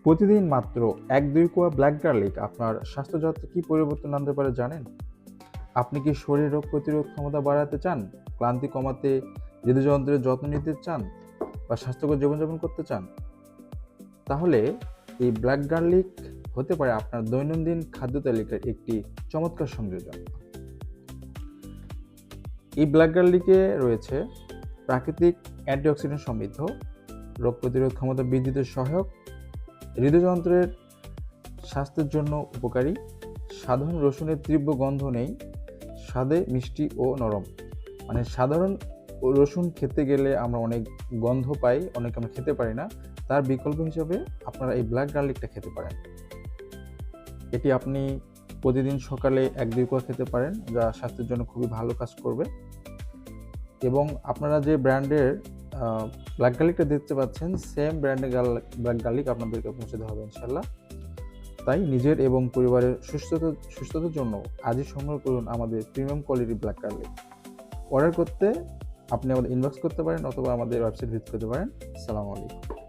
প্রতিদিন মাত্র ১-২ কোয়া ব্ল্যাক গার্লিক আপনার স্বাস্থ্যযাত্রায় কি পরিবর্তন আনতে পারে জানেন? আপনি কি শরীরে রোগ প্রতিরোধ ক্ষমতা বাড়াতে চান? ক্লান্তি কমাতে, হৃদযন্ত্রের যত্ন নিতে চান? বা স্বাস্থ্যকর জীবনযাপন করতে চান? তাহলে এই ব্ল্যাক গার্লিক হতে পারে আপনার দৈনন্দিন খাদ্য তালিকার একটি চমৎকার সংযোজন। এই ব্ল্যাক গার্লিকে রয়েছে প্রাকৃতিক অ্যান্টিঅক্সিডেন্ট সমৃদ্ধ, রোগ প্রতিরোধ ক্ষমতা বৃদ্ধিতে সহায়ক, হৃদযন্ত্রের স্বাস্থ্যের জন্য উপকারী, সাধারণ রসুনের তীব্র গন্ধ নেই, স্বাদে মিষ্টি ও নরম। মানে সাধারণ রসুন খেতে গেলে আমরা অনেক গন্ধ পাই, অনেক আমরা খেতে পারি না। তার বিকল্প হিসেবে আপনারা এই ব্ল্যাক গার্লিকটা খেতে পারেন। এটি আপনি প্রতিদিন সকালে ১-২ কোয়া খেতে পারেন, যা স্বাস্থ্যের জন্য খুবই ভালো কাজ করবে। এবং আপনারা যে ব্র্যান্ডের ব্ল্যাক গার্লিকটা দেখতে পাচ্ছেন, সেম ব্র্যান্ডের ব্ল্যাক গার্লিক আপনাদেরকে পৌঁছে দেওয়া হবে ইনশাল্লাহ। তাই নিজের এবং পরিবারের সুস্থতার জন্য আজই সংগ্রহ করুন আমাদের প্রিমিয়াম কোয়ালিটির ব্ল্যাক গার্লিক। অর্ডার করতে আপনি আমাদের ইনবক্স করতে পারেন অথবা আমাদের ওয়েবসাইট ভিজিট করতে পারেন। আসসালামু আলাইকুম।